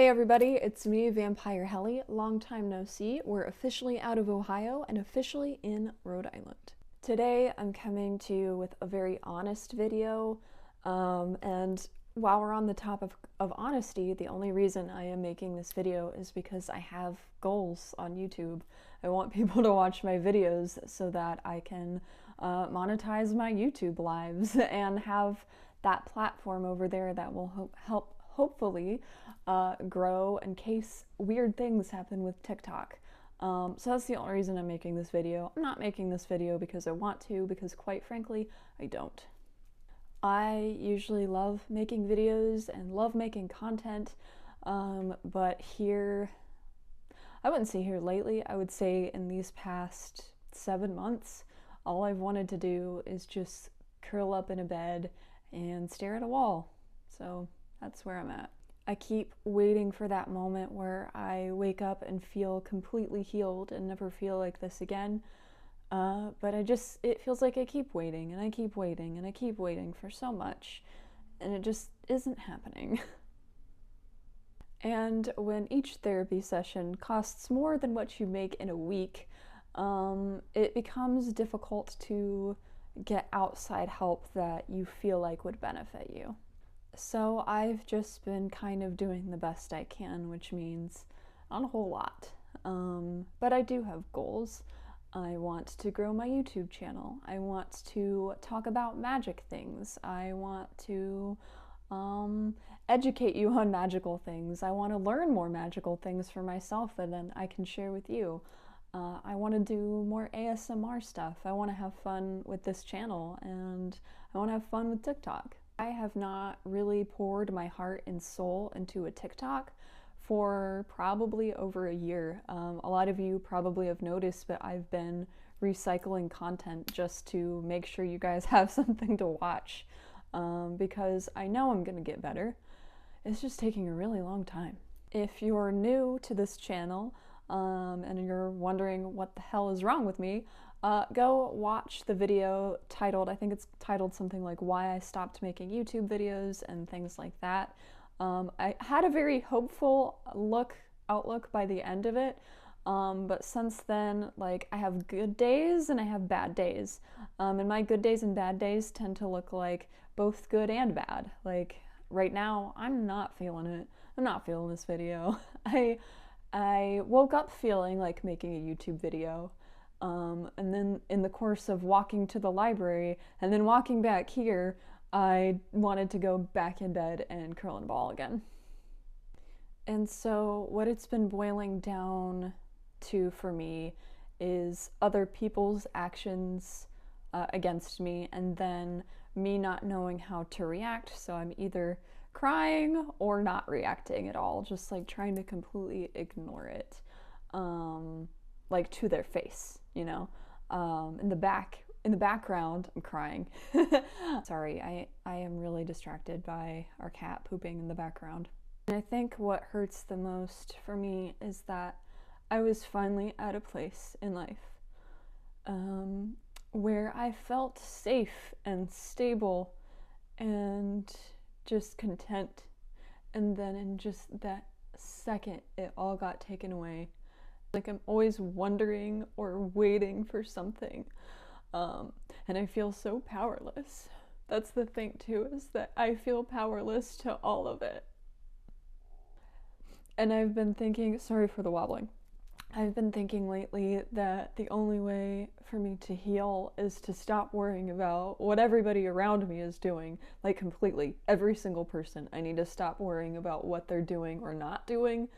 Hey everybody, it's me, Vampire Helly. Long time no see. We're officially out of Ohio and officially in Rhode Island. Today I'm coming to you with a very honest video, and while we're on the topic of honesty, the only reason I am making this video is because I have goals on YouTube. I want people to watch my videos so that I can monetize my YouTube lives and have that platform over there that will help hopefully grow in case weird things happen with TikTok. So that's the only reason I'm making this video. I'm not making this video because I want to, because quite frankly, I don't. I usually love making videos and love making content, but here, I wouldn't say here lately, I would say in these past 7 months, all I've wanted to do is just curl up in a bed and stare at a wall. So that's where I'm at. I keep waiting for that moment where I wake up and feel completely healed and never feel like this again. But it feels like I keep waiting and I keep waiting and I keep waiting for so much, and it just isn't happening. And when each therapy session costs more than what you make in a week, it becomes difficult to get outside help that you feel like would benefit you. So I've just been kind of doing the best I can, which means not a whole lot. But I do have goals. I want to grow my YouTube channel. I want to talk about magic things. I want to educate you on magical things. I want to learn more magical things for myself that then I can share with you. I want to do more ASMR stuff. I want to have fun with this channel, and I want to have fun with TikTok. I have not really poured my heart and soul into a TikTok for probably over a year. A lot of you probably have noticed, but I've been recycling content just to make sure you guys have something to watch, because I know I'm gonna get better. It's just taking a really long time. If you're new to this channel, and you're wondering what the hell is wrong with me, go watch the video titled, I think it's titled something like Why I Stopped Making YouTube Videos and things like that. I had a very hopeful outlook by the end of it, but since then, like, I have good days and I have bad days, and my good days and bad days tend to look like both good and bad. Like, right now, I'm not feeling it. I'm not feeling this video. I woke up feeling like making a YouTube video, and then in the course of walking to the library and then walking back here, I wanted to go back in bed and curl in a ball again. And so what it's been boiling down to for me is other people's actions against me, and then me not knowing how to react. So I'm either crying or not reacting at all, just like trying to completely ignore it, like to their face, you know. In the background, I'm crying. Sorry, I am really distracted by our cat pooping in the background. And I think what hurts the most for me is that I was finally at a place in life where I felt safe and stable and just content, and then in just that second it all got taken away. Like, I'm always wondering or waiting for something, and I feel so powerless. That's the thing too, is that I feel powerless to all of it. And I've been thinking, sorry for the wobbling, I've been thinking lately that the only way for me to heal is to stop worrying about what everybody around me is doing. Like, completely. Every single person. I need to stop worrying about what they're doing or not doing,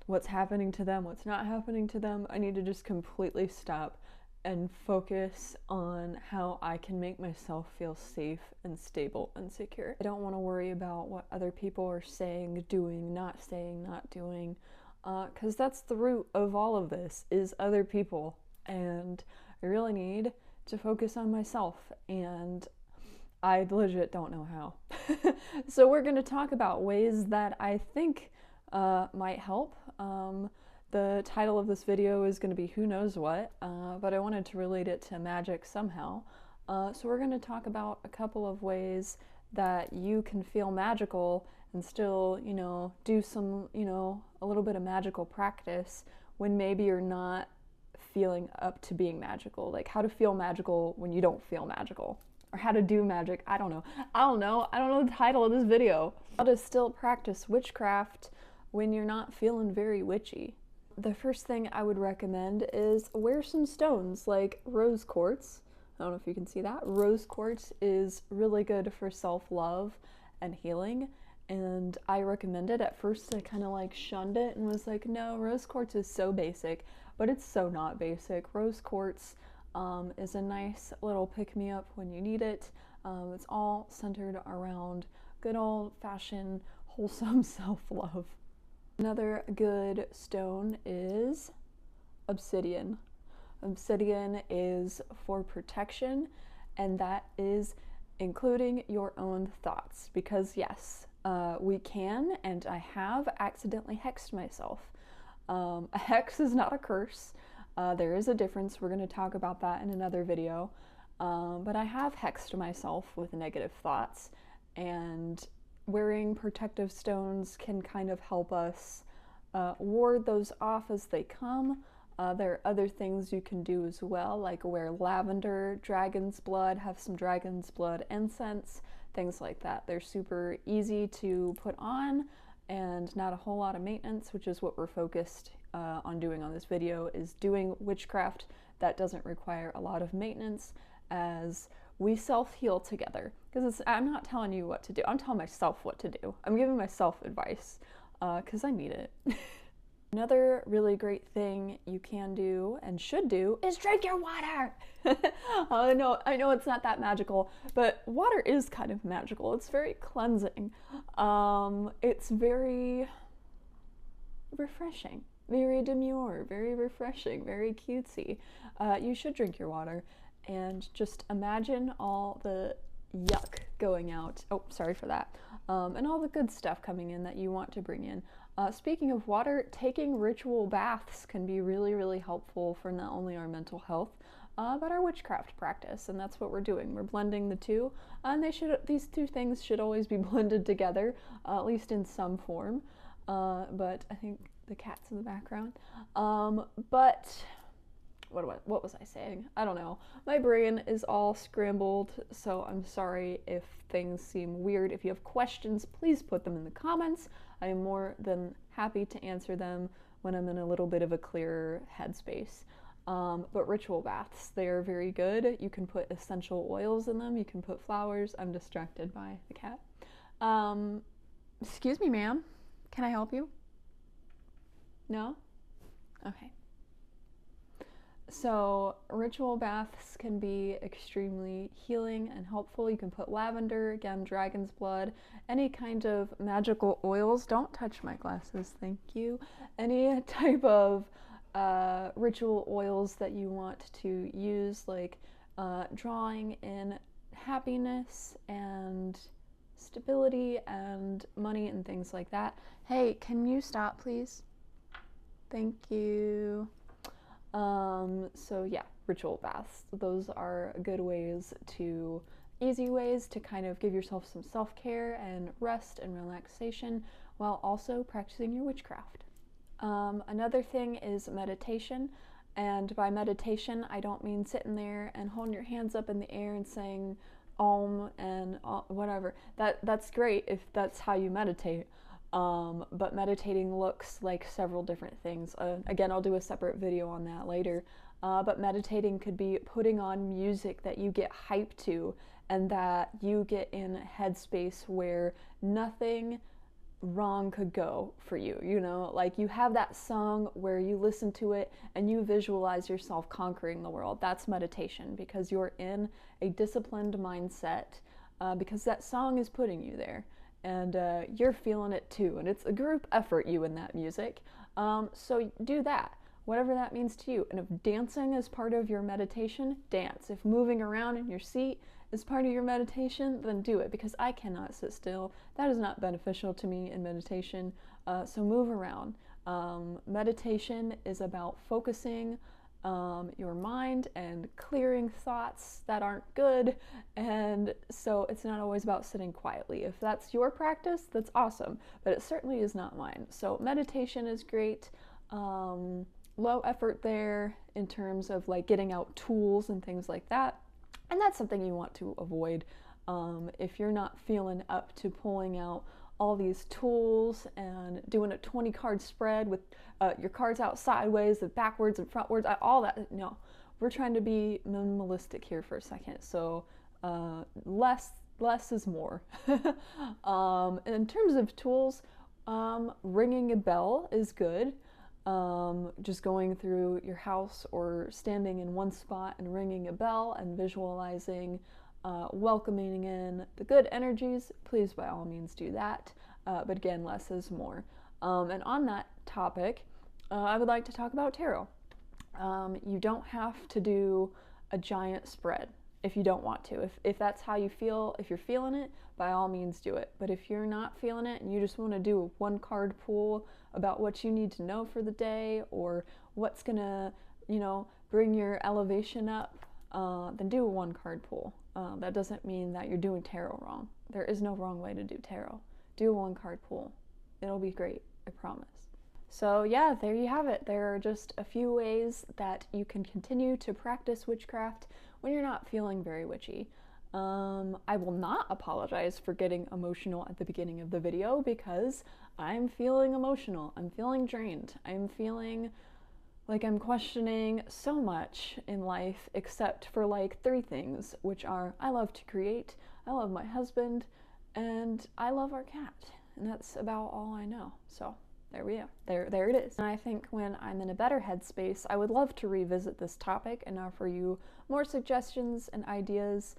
what's happening to them, what's not happening to them. I need to just completely stop and focus on how I can make myself feel safe and stable and secure. I don't want to worry about what other people are saying, doing, not saying, not doing. Because that's the root of all of this, is other people, and I really need to focus on myself, and I legit don't know how. So we're going to talk about ways that I think might help. The title of this video is going to be Who Knows What, but I wanted to relate it to magic somehow. So we're going to talk about a couple of ways that you can feel magical and still, you know, do some, you know, a little bit of magical practice when maybe you're not feeling up to being magical. Like how to feel magical when you don't feel magical. Or how to do magic. I don't know. I don't know the title of this video. How to still practice witchcraft when you're not feeling very witchy. The first thing I would recommend is wear some stones like rose quartz. I don't know if you can see that. Rose quartz is really good for self-love and healing, and I recommended at first. I kind of like shunned it and was like, no, rose quartz is so basic, but it's so not basic. Rose quartz is a nice little pick-me-up when you need it. It's all centered around good old-fashioned wholesome self-love. Another good stone is obsidian. Obsidian is for protection, and that is including your own thoughts, because yes, we can, and I have accidentally hexed myself. A hex is not a curse. There is a difference. We're going to talk about that in another video. But I have hexed myself with negative thoughts, and wearing protective stones can kind of help us ward those off as they come. There are other things you can do as well, like wear lavender, dragon's blood, have some dragon's blood incense, things like that. They're super easy to put on and not a whole lot of maintenance, which is what we're focused on doing on this video, is doing witchcraft that doesn't require a lot of maintenance as we self-heal together. Because I'm not telling you what to do, I'm telling myself what to do. I'm giving myself advice because I need it. Another really great thing you can do and should do is drink your water. I know it's not that magical, but water is kind of magical. It's very cleansing. It's very refreshing, very demure, very refreshing, very cutesy. You should drink your water and just imagine all the yuck going out. Oh, sorry for that. And all the good stuff coming in that you want to bring in. Speaking of water, taking ritual baths can be really, really helpful for not only our mental health, but our witchcraft practice, and that's what we're doing. We're blending the two, and these two things should always be blended together, at least in some form. But I think the cat's in the background. But what was I saying? I don't know. My brain is all scrambled, so I'm sorry if things seem weird. If you have questions, please put them in the comments. I am more than happy to answer them when I'm in a little bit of a clearer headspace. But ritual baths, they are very good. You can put essential oils in them. You can put flowers. I'm distracted by the cat. Excuse me, ma'am. Can I help you? No? Okay. So ritual baths can be extremely healing and helpful. You can put lavender, again, dragon's blood, any kind of magical oils. Don't touch my glasses, thank you. Any type of ritual oils that you want to use, like drawing in happiness and stability and money and things like that. Hey, can you stop, please? Thank you. So yeah, ritual baths. Those are good ways to, easy ways to kind of give yourself some self-care and rest and relaxation while also practicing your witchcraft. Another thing is meditation. And by meditation, I don't mean sitting there and holding your hands up in the air and saying Om and whatever. That's great if that's how you meditate. But meditating looks like several different things. Again, I'll do a separate video on that later. But meditating could be putting on music that you get hyped to and that you get in a headspace where nothing wrong could go for you, you know, like you have that song where you listen to it and you visualize yourself conquering the world. That's meditation, because you're in a disciplined mindset, because that song is putting you there, and you're feeling it too, and it's a group effort, you and that music. So do that, whatever that means to you. And if dancing is part of your meditation, dance. If moving around in your seat is part of your meditation, then do it, because I cannot sit still. That is not beneficial to me in meditation. So move around. Meditation is about focusing your mind and clearing thoughts that aren't good. And so it's not always about sitting quietly. If that's your practice, that's awesome, but it certainly is not mine. So meditation is great. Low effort there in terms of like getting out tools and things like that. And that's something you want to avoid. If you're not feeling up to pulling out all these tools and doing a 20 card spread with your cards out sideways and backwards and frontwards, all that, no. We're trying to be minimalistic here for a second. So less is more. In terms of tools, ringing a bell is good. Just going through your house or standing in one spot and ringing a bell and visualizing welcoming in the good energies, please by all means do that. But again, less is more. And on that topic, I would like to talk about tarot. You don't have to do a giant spread if you don't want to. If that's how you feel, if you're feeling it, by all means do it. But if you're not feeling it and you just want to do a one card pull about what you need to know for the day or what's gonna, bring your elevation up, then do a one card pull. That doesn't mean that you're doing tarot wrong. There is no wrong way to do tarot. Do a one card pull. It'll be great, I promise. So yeah, there you have it. There are just a few ways that you can continue to practice witchcraft when you're not feeling very witchy. I will not apologize for getting emotional at the beginning of the video because I'm feeling emotional. I'm feeling drained. I'm feeling like I'm questioning so much in life except for like 3 things, which are I love to create, I love my husband, and I love our cat. And that's about all I know. So there we go. There it is. And I think when I'm in a better headspace, I would love to revisit this topic and offer you more suggestions and ideas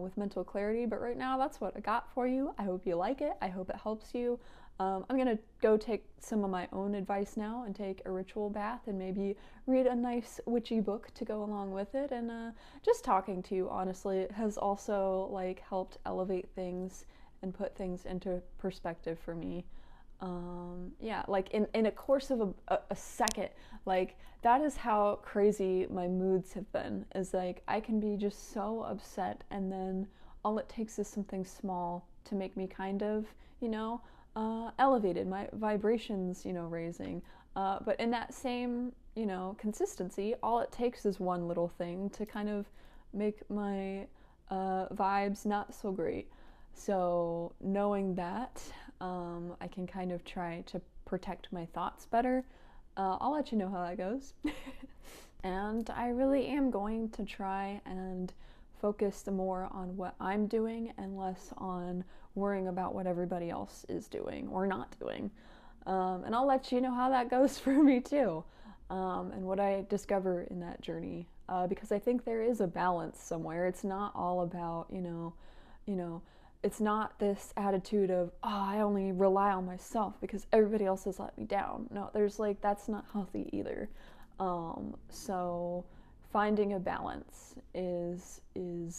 with mental clarity. But right now, that's what I got for you. I hope you like it. I hope it helps you. I'm gonna go take some of my own advice now and take a ritual bath and maybe read a nice witchy book to go along with it. And just talking to you, honestly, has also like helped elevate things and put things into perspective for me. Yeah, like in a course of a second, like that is how crazy my moods have been, is like I can be just so upset and then all it takes is something small to make me kind of, elevated, my vibrations, raising. But in that same, consistency, all it takes is one little thing to kind of make my vibes not so great. So knowing that, I can kind of try to protect my thoughts better. I'll let you know how that goes. And I really am going to try and focus more on what I'm doing and less on worrying about what everybody else is doing or not doing. And I'll let you know how that goes for me too, and what I discover in that journey, because I think there is a balance somewhere. It's not all about, it's not this attitude of, oh, I only rely on myself because everybody else has let me down. No, there's like, that's not healthy either. So finding a balance is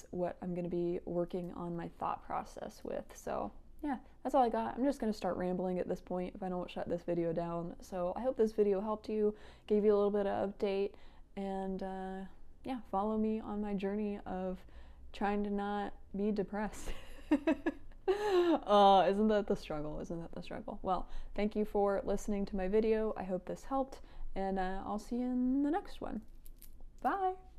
what I'm going to be working on my thought process with. So yeah, that's all I got. I'm just going to start rambling at this point if I don't shut this video down. So I hope this video helped you, gave you a little bit of update, and yeah, follow me on my journey of trying to not be depressed. Isn't that the struggle? Isn't that the struggle? Well, thank you for listening to my video. I hope this helped, and I'll see you in the next one. Bye!